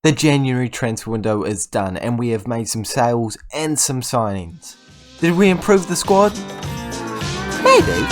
The January transfer window is done and we have made some sales and some signings. Did we improve the squad? Maybe.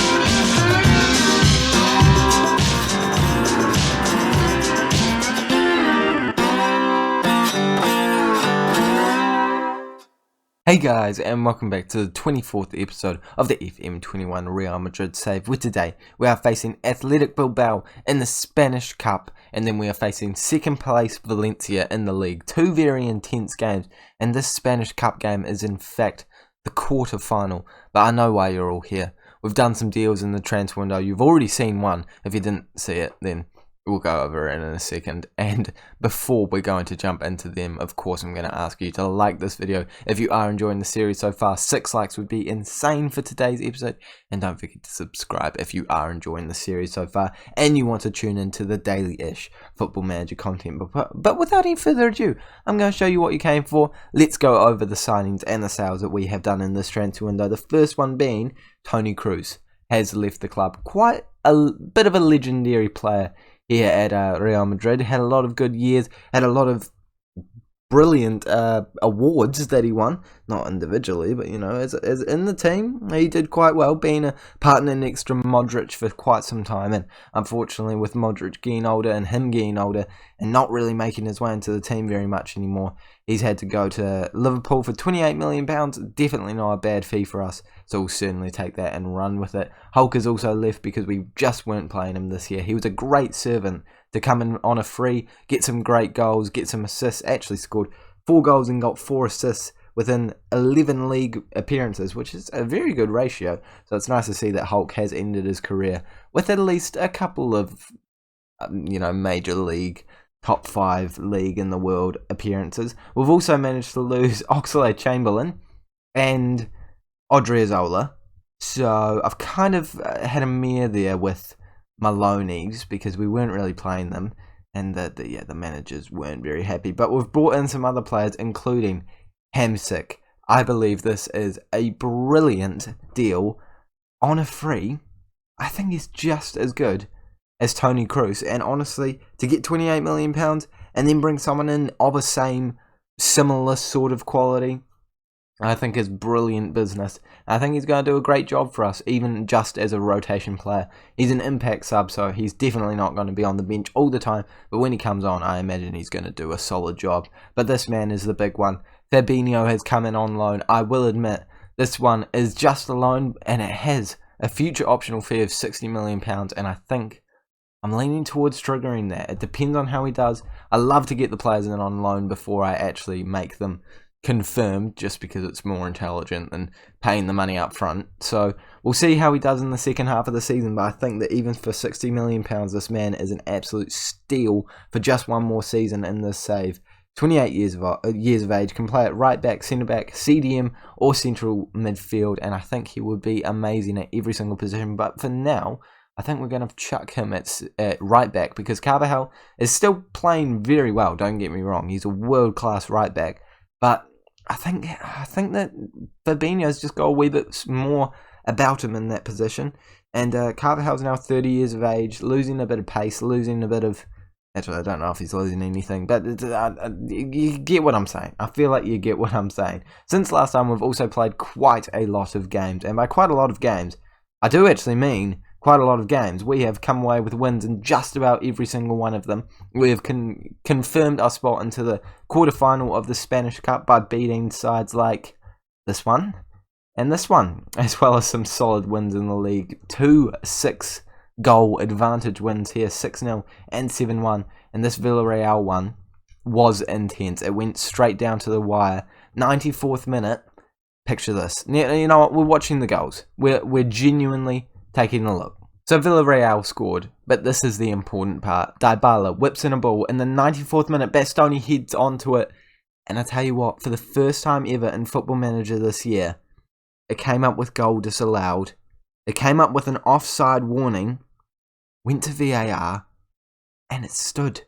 Hey guys, and welcome back to the 24th episode of the FM21 Real Madrid Save, where today we are facing Athletic Bilbao in the Spanish Cup, and then we are facing second place Valencia in the league. Two very intense games, and this Spanish Cup game is in fact the quarter final, but I know why you're all here. We've done some deals in the transfer window. You've already seen one. If you didn't see it, then we'll go over it in a second. And before we're going to jump into them, of course, I'm going to ask you to like this video if you are enjoying the series so far. 6 likes would be insane for today's episode. And don't forget to subscribe if you are enjoying the series so far and you want to tune into the daily-ish Football Manager content. But without any further ado, I'm going to show you what you came for. Let's go over the signings and the sales that we have done in this transfer window. The first one being Toni Kroos has left the club. Quite a bit of a legendary player here at Real Madrid. Had a lot of good years, had a lot of brilliant awards that he won, not individually, but you know, as in the team, he did quite well, being a partner next to Modric for quite some time. And unfortunately, with Modric getting older and him getting older and not really making his way into the team very much anymore, he's had to go to Liverpool for £28 million. Definitely not a bad fee for us, so we'll certainly take that and run with it. Hulk has also left because we just weren't playing him this year. He was a great servant to come in on a free, get some great goals, get some assists. Actually scored 4 goals and got 4 assists within 11 league appearances, which is a very good ratio. So it's nice to see that Hulk has ended his career with at least a couple of, major league, top 5 league in the world appearances. We've also managed to lose Oxlade-Chamberlain and Odriozola. So I've kind of had a mare there with Maloney's because we weren't really playing them, and the managers weren't very happy. But we've brought in some other players, including Hamsik. I believe this is a brilliant deal on a free. I think he's just as good as Toni Kroos, and honestly, to get £28 million and then bring someone in of a similar sort of quality, I think is brilliant business. I think he's going to do a great job for us, even just as a rotation player. He's an impact sub, so he's definitely not going to be on the bench all the time, but when he comes on, I imagine he's going to do a solid job. But this man is the big one. Fabinho has come in on loan. I will admit, this one is just a loan, and it has a future optional fee of £60 million, and I think I'm leaning towards triggering that. It depends on how he does. I love to get the players in on loan before I actually make them confirmed, just because it's more intelligent than paying the money up front. So we'll see how he does in the second half of the season, but I think that even for £60 million, this man is an absolute steal for just one more season in this save. 28 years of age, can play at right back, centre back, CDM or central midfield, and I think he would be amazing at every single position. But for now, I think we're going to chuck him at right back, because Carvajal is still playing very well, don't get me wrong. He's a world-class right back, but I think that Fabinho's just got a wee bit more about him in that position. And Carvajal's now 30 years of age, losing a bit of pace, losing a bit of... Actually, I don't know if he's losing anything, but you get what I'm saying. I feel like you get what I'm saying. Since last time, we've also played quite a lot of games. And by quite a lot of games, I do actually mean quite a lot of games. We have come away with wins in just about every single one of them. We have confirmed our spot into the quarterfinal of the Spanish Cup by beating sides like this one and this one, as well as some solid wins in the league. 2 6-goal advantage wins here, 6-0 and 7-1. And this Villarreal one was intense. It went straight down to the wire. 94th minute. Picture this. You know what? We're watching the goals. We're genuinely taking a look. So Villarreal scored, but this is the important part. Dybala whips in a ball in the 94th minute. Bastoni heads onto it. And I tell you what, for the first time ever in Football Manager this year, it came up with goal disallowed. It came up with an offside warning, went to VAR, and it stood.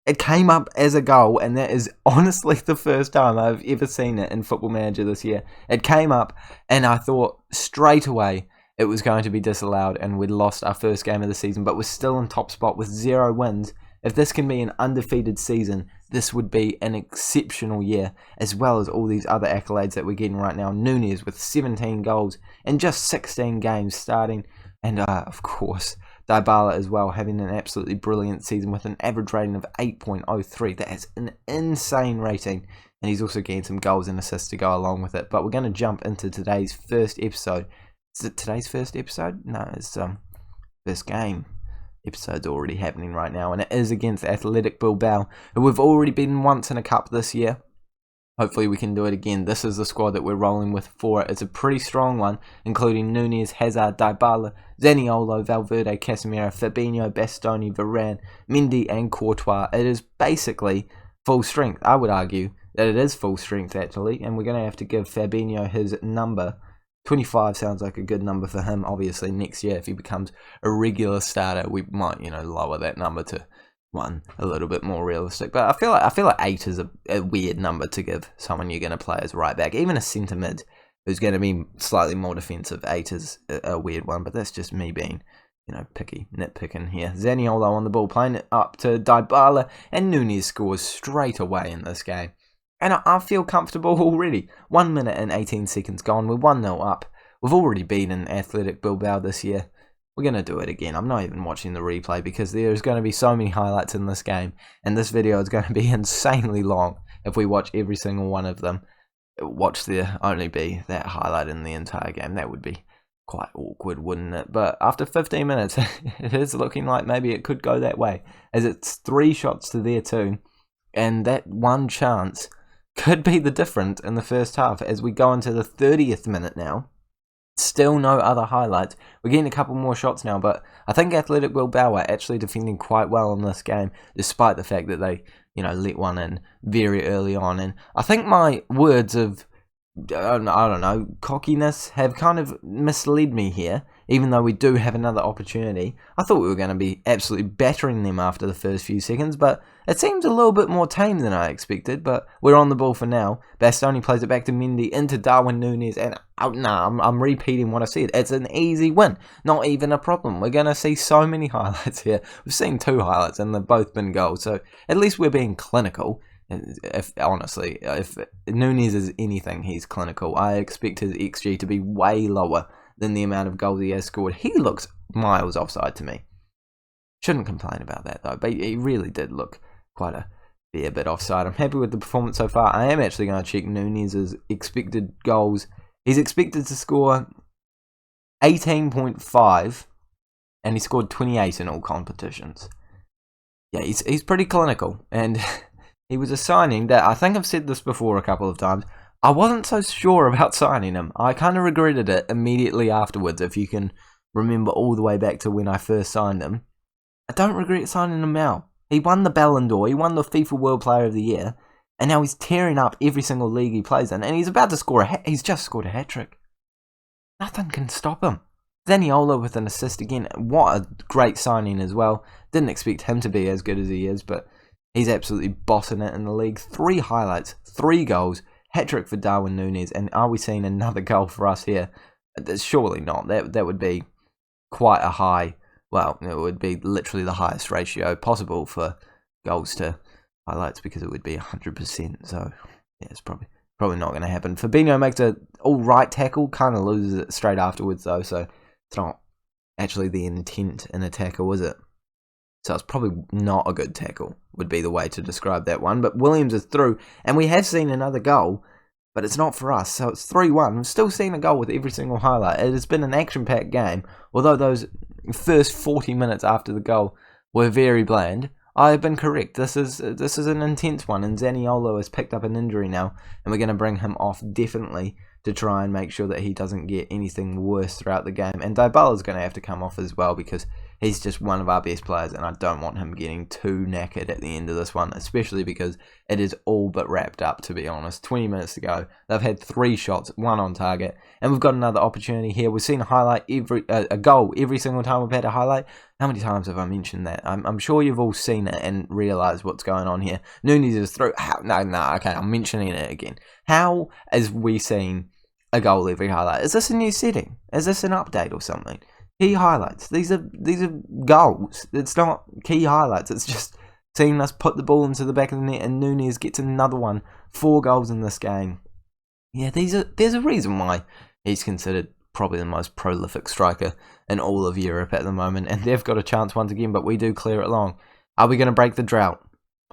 It came up as a goal, and that is honestly the first time I've ever seen it in Football Manager this year. It came up, and I thought straight away it was going to be disallowed, and we'd lost our first game of the season, but we're still in top spot with 0 wins. If this can be an undefeated season, this would be an exceptional year, as well as all these other accolades that we're getting right now. Núñez with 17 goals in just 16 games starting, and of course Dybala as well, having an absolutely brilliant season with an average rating of 8.03. That is an insane rating, and he's also getting some goals and assists to go along with it. But we're going to jump into today's first episode. Is it today's first episode? No, it's first game. Episode's already happening right now, and it is against Athletic Bilbao, who we've already beaten once in a cup this year. Hopefully we can do it again. This is the squad that we're rolling with for it. It's a pretty strong one, including Núñez, Hazard, Dybala, Zaniolo, Valverde, Casemiro, Fabinho, Bastoni, Varane, Mendy and Courtois. It is basically full strength. I would argue that it is full strength actually, and we're going to have to give Fabinho his number. 25 sounds like a good number for him. Obviously next year if he becomes a regular starter, we might, lower that number to one a little bit more realistic. But I feel like 8 is a weird number to give someone you're going to play as right back. Even a centre mid who's going to be slightly more defensive, 8 is a weird one. But that's just me being, nitpicking here. Zaniolo on the ball, playing it up to Dybala, and Núñez scores straight away in this game. And I feel comfortable already. 1 minute and 18 seconds gone. We're 1-0 up. We've already beaten Athletic Bilbao this year. We're going to do it again. I'm not even watching the replay because there's going to be so many highlights in this game. And this video is going to be insanely long if we watch every single one of them. Watch there only be that highlight in the entire game. That would be quite awkward, wouldn't it? But after 15 minutes, it is looking like maybe it could go that way. As it's 3 shots to their 2. And that one chance could be the difference in the first half as we go into the 30th minute now. Still no other highlights. We're getting a couple more shots now, but I think Athletic Bilbao are actually defending quite well in this game, despite the fact that they, let one in very early on. And I think my words of, I don't know, cockiness have kind of misled me here, even though we do have another opportunity. I thought we were going to be absolutely battering them after the first few seconds, but it seems a little bit more tame than I expected. But we're on the ball for now. Bastoni plays it back to Mendy, into Darwin Núñez, and I'm repeating what I said. It's an easy win, not even a problem. We're going to see so many highlights here. We've seen 2 highlights, and they've both been goals, so at least we're being clinical. If Núñez is anything, he's clinical. I expect his XG to be way lower than the amount of goals he has scored. He looks miles offside to me. Shouldn't complain about that though, but he really did look quite a fair bit offside. I'm happy with the performance so far. I am actually going to check Núñez's expected goals. He's expected to score 18.5, and he scored 28 in all competitions. Yeah, he's pretty clinical, and he was a signing that, I think I've said this before a couple of times, I wasn't so sure about signing him. I kind of regretted it immediately afterwards, if you can remember all the way back to when I first signed him. I don't regret signing him now. He won the Ballon d'Or, he won the FIFA World Player of the Year, and now he's tearing up every single league he plays in, and he's about to score he's just scored a hat-trick. Nothing can stop him. Zaniolo with an assist again. What a great signing as well. Didn't expect him to be as good as he is, but he's absolutely bossing it in the league. 3 highlights, 3 goals, hat-trick for Darwin Núñez, and are we seeing another goal for us here? Surely not. That would be quite a high, well, it would be literally the highest ratio possible for goals to highlights, because it would be 100%, so yeah, it's probably not going to happen. Fabinho makes a alright tackle, kind of loses it straight afterwards though, so it's not actually the intent in a tackle, is it? So it's probably not a good tackle, would be the way to describe that one. But Williams is through, and we have seen another goal, but it's not for us. So it's 3-1. We've still seen a goal with every single highlight. It has been an action-packed game, although those first 40 minutes after the goal were very bland. I have been correct. This is an intense one, and Zaniolo has picked up an injury now, and we're going to bring him off definitely to try and make sure that he doesn't get anything worse throughout the game. And Dybala's going to have to come off as well, because he's just one of our best players, and I don't want him getting too knackered at the end of this one, especially because it is all but wrapped up, to be honest. 20 minutes to go. They've had 3 shots, 1 on target, and we've got another opportunity here. We've seen a goal every single time we've had a highlight. How many times have I mentioned that? I'm sure you've all seen it and realised what's going on here. Núñez is through. Okay, I'm mentioning it again. How is we seeing a goal every highlight? Is this a new setting? Is this an update or something? Key highlights. These are goals. It's not key highlights. It's just seeing us put the ball into the back of the net, and Núñez gets another one. 4 goals in this game. Yeah, there's a reason why he's considered probably the most prolific striker in all of Europe at the moment, and they've got a chance once again, but we do clear it long. Are we going to break the drought?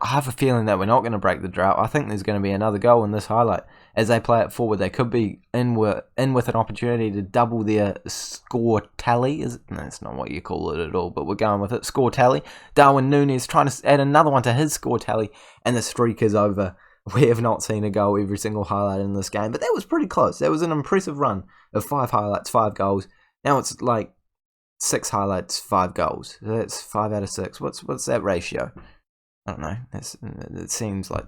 I have a feeling that we're not going to break the drought. I think there's going to be another goal in this highlight. As they play it forward, they could be in with an opportunity to double their score tally. That's not what you call it at all, but we're going with it. Score tally. Darwin Núñez trying to add another one to his score tally, and the streak is over. We have not seen a goal every single highlight in this game, but that was pretty close. That was an impressive run of 5 highlights, 5 goals. Now it's like 6 highlights, 5 goals. That's 5 out of 6. What's that ratio? I don't know. It seems like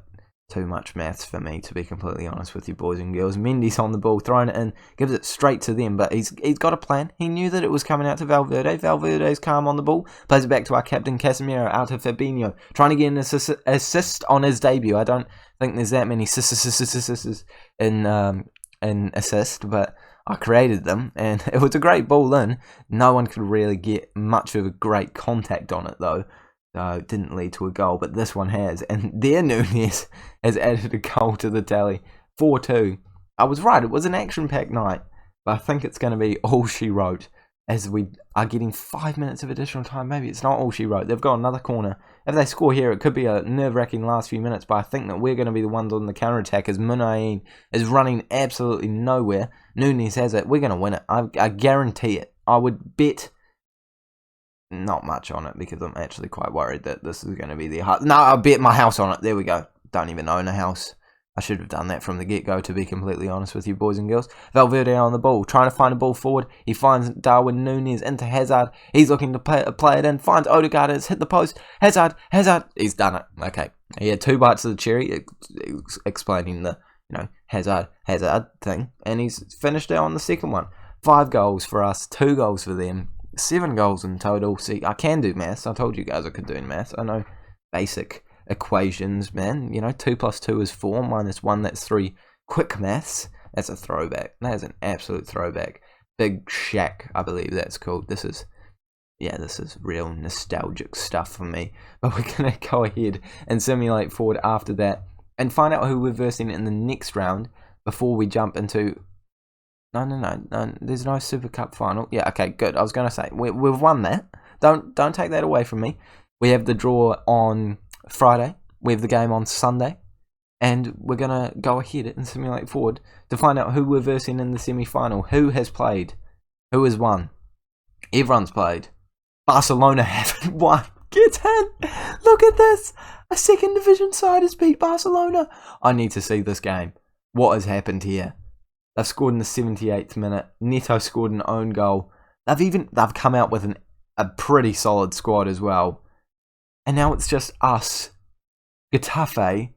too much maths for me, to be completely honest with you, boys and girls. Mendy's on the ball, throwing it in, gives it straight to them, but he's got a plan. He knew that it was coming out to Valverde. Valverde's calm on the ball, plays it back to our captain Casemiro, out to Fabinho, trying to get an assist on his debut. I don't think there's that many assists in assist, but I created them, and it was a great ball in. No one could really get much of a great contact on it, though. It didn't lead to a goal, but this one has. And there Núñez has added a goal to the tally. 4-2. I was right, it was an action-packed night. But I think it's going to be all she wrote, as we are getting 5 minutes of additional time. Maybe it's not all she wrote. They've got another corner. If they score here, it could be a nerve-wracking last few minutes, but I think that we're going to be the ones on the counter-attack, as Munain is running absolutely nowhere. Núñez has it. We're going to win it. I guarantee it. I would bet not much on it, because I'm actually quite worried that this is going to be the hard. No, I'll bet my house on it. There we go. Don't even own a house. I should have done that from the get-go, to be completely honest with you, boys and girls. Valverde on the ball, trying to find a ball forward. He finds Darwin Núñez into Hazard. He's looking to play it in. Finds Odegaard. It's hit the post. Hazard. He's done it. Okay. He had 2 bites of the cherry, explaining the Hazard thing, and he's finished it on the second one. 5 goals for us, 2 goals for them. 7 goals in total. See, I can do maths. I told you guys I could do maths. I know basic equations, man. 2 plus 2 is 4, minus 1, that's 3. Quick maths. That's a throwback. That is an absolute throwback. Big Shack, I believe that's called. This is real nostalgic stuff for me. But we're going to go ahead and simulate forward after that and find out who we're versing in the next round before we jump into... No. There's no Super Cup final. Yeah, okay, good. I was going to say, we've won that. Don't take that away from me. We have the draw on Friday. We have the game on Sunday. And we're going to go ahead and simulate forward to find out who we're versing in the semi-final. Who has played? Who has won? Everyone's played. Barcelona haven't won. Get in! Look at this! A second division side has beat Barcelona. I need to see this game. What has happened here? They've scored in the 78th minute. Neto scored an own goal. They've come out with a pretty solid squad as well. And now it's just us. Getafe.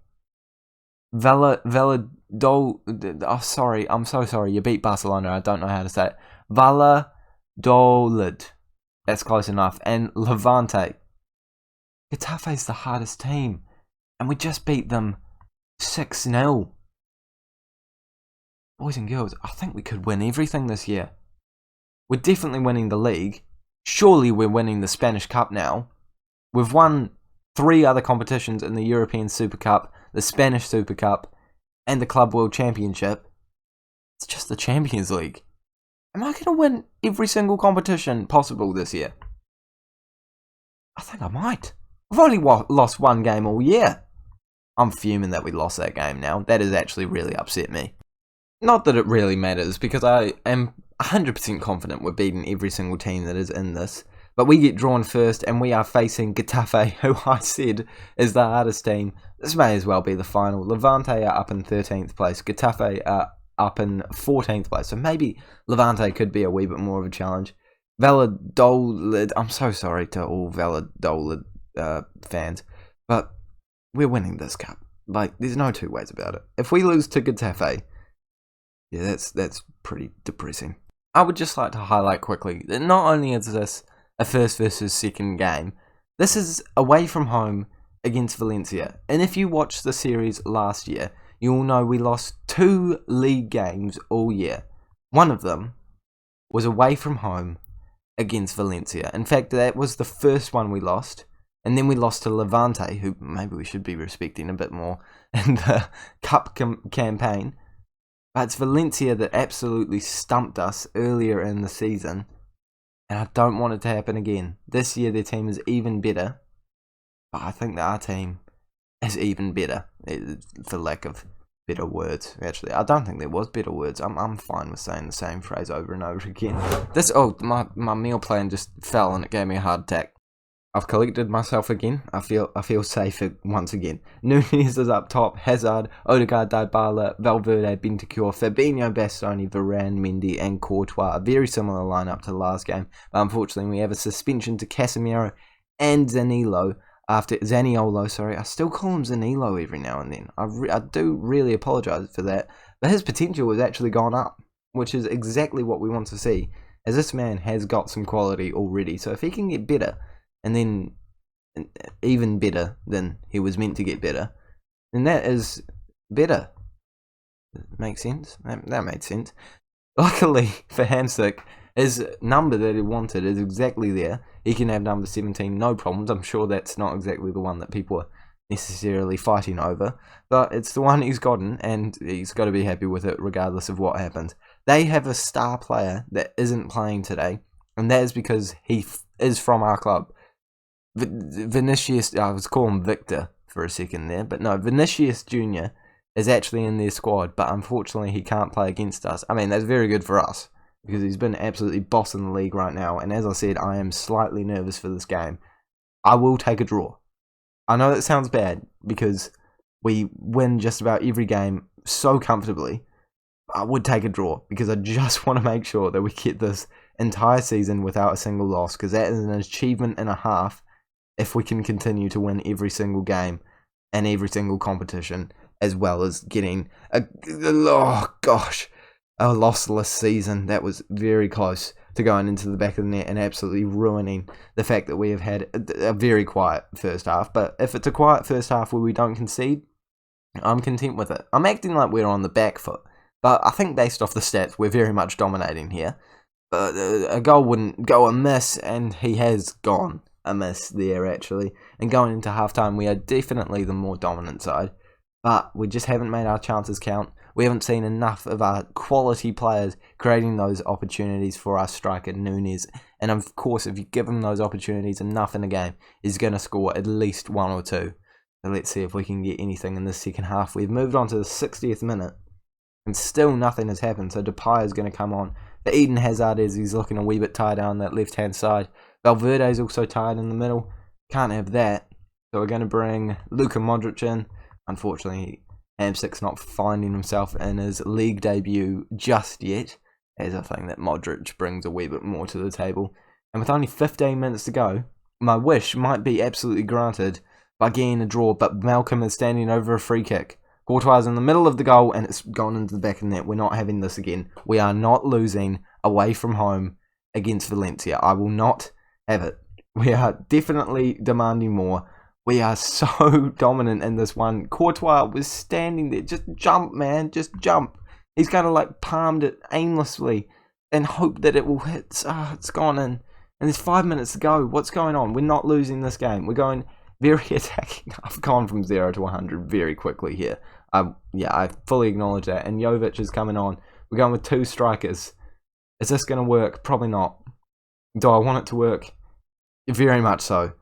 Valladolid. Oh, sorry. I'm so sorry. You beat Barcelona. I don't know how to say it. Valladolid. That's close enough. And Levante. Getafe's the hardest team. And we just beat them 6-0. Boys and girls, I think we could win everything this year. We're definitely winning the league. Surely we're winning the Spanish Cup now. We've won 3 other competitions in the European Super Cup, the Spanish Super Cup, and the Club World Championship. It's just the Champions League. Am I going to win every single competition possible this year? I think I might. I've only lost 1 game all year. I'm fuming that we lost that game now. That has actually really upset me. Not that it really matters, because I am 100% confident we're beating every single team that is in this. But we get drawn first, and we are facing Getafe, who I said is the hardest team. This may as well be the final. Levante are up in 13th place. Getafe are up in 14th place. So maybe Levante could be a wee bit more of a challenge. Valladolid, I'm so sorry to all Valladolid fans, but we're winning this cup. There's no 2 ways about it. If we lose to Getafe... yeah, that's pretty depressing. I would just like to highlight quickly that not only is this a first versus second game, this is away from home against Valencia. And if you watched the series last year, you'll know we lost 2 league games all year. One of them was away from home against Valencia. In fact, that was the first one we lost. And then we lost to Levante, who maybe we should be respecting a bit more in the cup campaign. But it's Valencia that absolutely stumped us earlier in the season. And I don't want it to happen again. This year their team is even better. But I think that our team is even better, for lack of better words. Actually, I don't think there was better words. I'm fine with saying the same phrase over and over again. My meal plan just fell and it gave me a heart attack. I've collected myself again. I feel safe once again. Núñez is up top. Hazard, Odegaard, Dybala, Valverde, Bentancur, Fabinho, Bastoni, Varane, Mendy, and Courtois. A very similar lineup to the last game. But unfortunately, we have a suspension to Casemiro and Zaniolo. Zaniolo, sorry. I still call him Zaniolo every now and then. I do really apologise for that. But his potential has actually gone up, which is exactly what we want to see. As this man has got some quality already. So if he can get better, and then even better than he was meant to get better, then that is better. Makes sense? That made sense. Luckily for Hamsik, his number that he wanted is exactly there. He can have number 17, no problems. I'm sure that's not exactly the one that people are necessarily fighting over, but it's the one he's gotten, and he's got to be happy with it regardless of what happens. They have a star player that isn't playing today, and that is because he is from our club. Vinicius, I was calling Victor for a second there, but no, Vinicius Jr. is actually in their squad, but unfortunately he can't play against us. I mean, that's very good for us, because he's been absolutely bossing the league right now, and as I said, I am slightly nervous for this game. I will take a draw. I know that sounds bad, because we win just about every game so comfortably. I would take a draw, because I just want to make sure that we get this entire season without a single loss, because that is an achievement and a half if we can continue to win every single game and every single competition, as well as getting a lossless season. That was very close to going into the back of the net and absolutely ruining the fact that we have had a very quiet first half. But if it's a quiet first half where we don't concede, I'm content with it. I'm acting like we're on the back foot, but I think based off the stats, we're very much dominating here. But a goal wouldn't go amiss, and he has gone amiss there, actually. And going into halftime, we are definitely the more dominant side, but we just haven't made our chances count. We haven't seen enough of our quality players creating those opportunities for our striker Núñez. And of course, if you give him those opportunities enough in a game, he's going to score at least one or two. So let's see if we can get anything in the second half. We've moved on to the 60th minute, and still nothing has happened. So Depay is going to come on for Eden Hazard as he's looking a wee bit tired down that left-hand side. Valverde is also tired in the middle. Can't have that. So we're going to bring Luka Modric in. Unfortunately, Hamsik's not finding himself in his league debut just yet, as I think that Modric brings a wee bit more to the table. And with only 15 minutes to go, my wish might be absolutely granted by getting a draw, but Malcolm is standing over a free kick. Courtois is in the middle of the goal, and it's gone into the back of the net. We're not having this again. We are not losing away from home against Valencia. I will not have it. We are definitely demanding more. We are so dominant in this one. Courtois was standing there. Just jump, man. Just jump. He's kind of like palmed it aimlessly and hoped that it will hit. It's gone in. And there's 5 minutes to go. What's going on? We're not losing this game. We're going very attacking. I've gone from 0 to 100 very quickly here. I fully acknowledge that. And Jovic is coming on. We're going with two strikers. Is this going to work? Probably not. Do I want it to work? Very much so.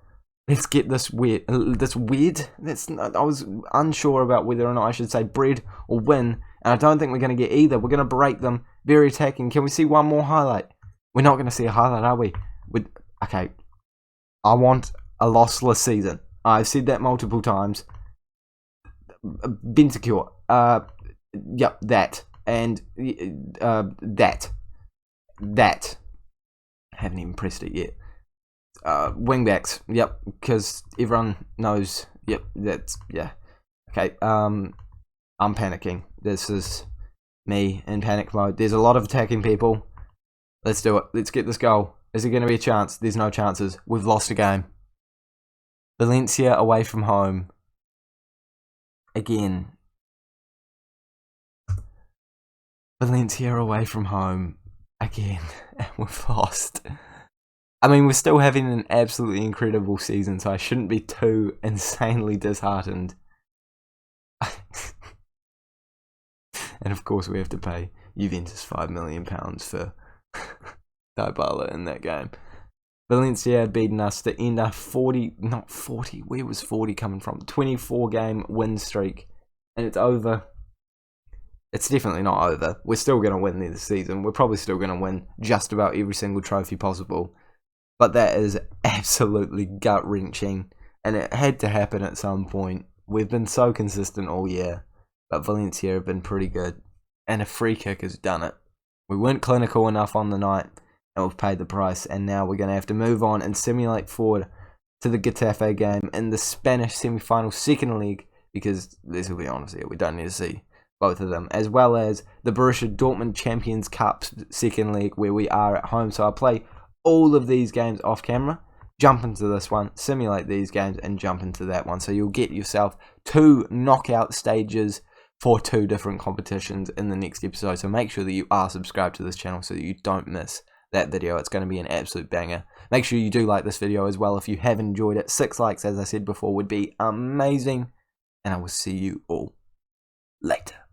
Let's get this weird. I was unsure about whether or not I should say bread or win, and I don't think we're going to get either. We're going to break them. Very attacking. Can we see one more highlight? We're not going to see a highlight, are we? Okay. I want a lossless season. I've said that multiple times. Bentancur. Yep, that. And that. I haven't even pressed it yet. Wingbacks, yep, because everyone knows, yep, yeah. Okay, I'm panicking. This is me in panic mode. There's a lot of attacking people. Let's do it. Let's get this goal. Is there going to be a chance? There's no chances. We've lost a game. Valencia away from home. Again. Valencia away from home. Again. And we've lost. I mean, we're still having an absolutely incredible season, so I shouldn't be too insanely disheartened. And of course, we have to pay Juventus £5 million for Dybala in that game. Valencia beating us to end our 24 game win streak. And it's over. It's definitely not over. We're still going to win this season. We're probably still going to win just about every single trophy possible. But that is absolutely gut-wrenching. And it had to happen at some point. We've been so consistent all year. But Valencia have been pretty good. And a free kick has done it. We weren't clinical enough on the night. And we've paid the price. And now we're going to have to move on and simulate forward to the Getafe game in the Spanish semi-final second leg. Because, let's be honest here, we don't need to see both of them. As well as the Borussia Dortmund Champions Cup second leg where we are at home. So I'll play all of these games off camera. Jump into this one, simulate these games, and jump into that one. So you'll get yourself 2 knockout stages for 2 different competitions in the next episode. So make sure that you are subscribed to this channel so that you don't miss that video. It's going to be an absolute banger. Make sure you do like this video as well if you have enjoyed it. 6 likes, as I said before, would be amazing. And I will see you all later.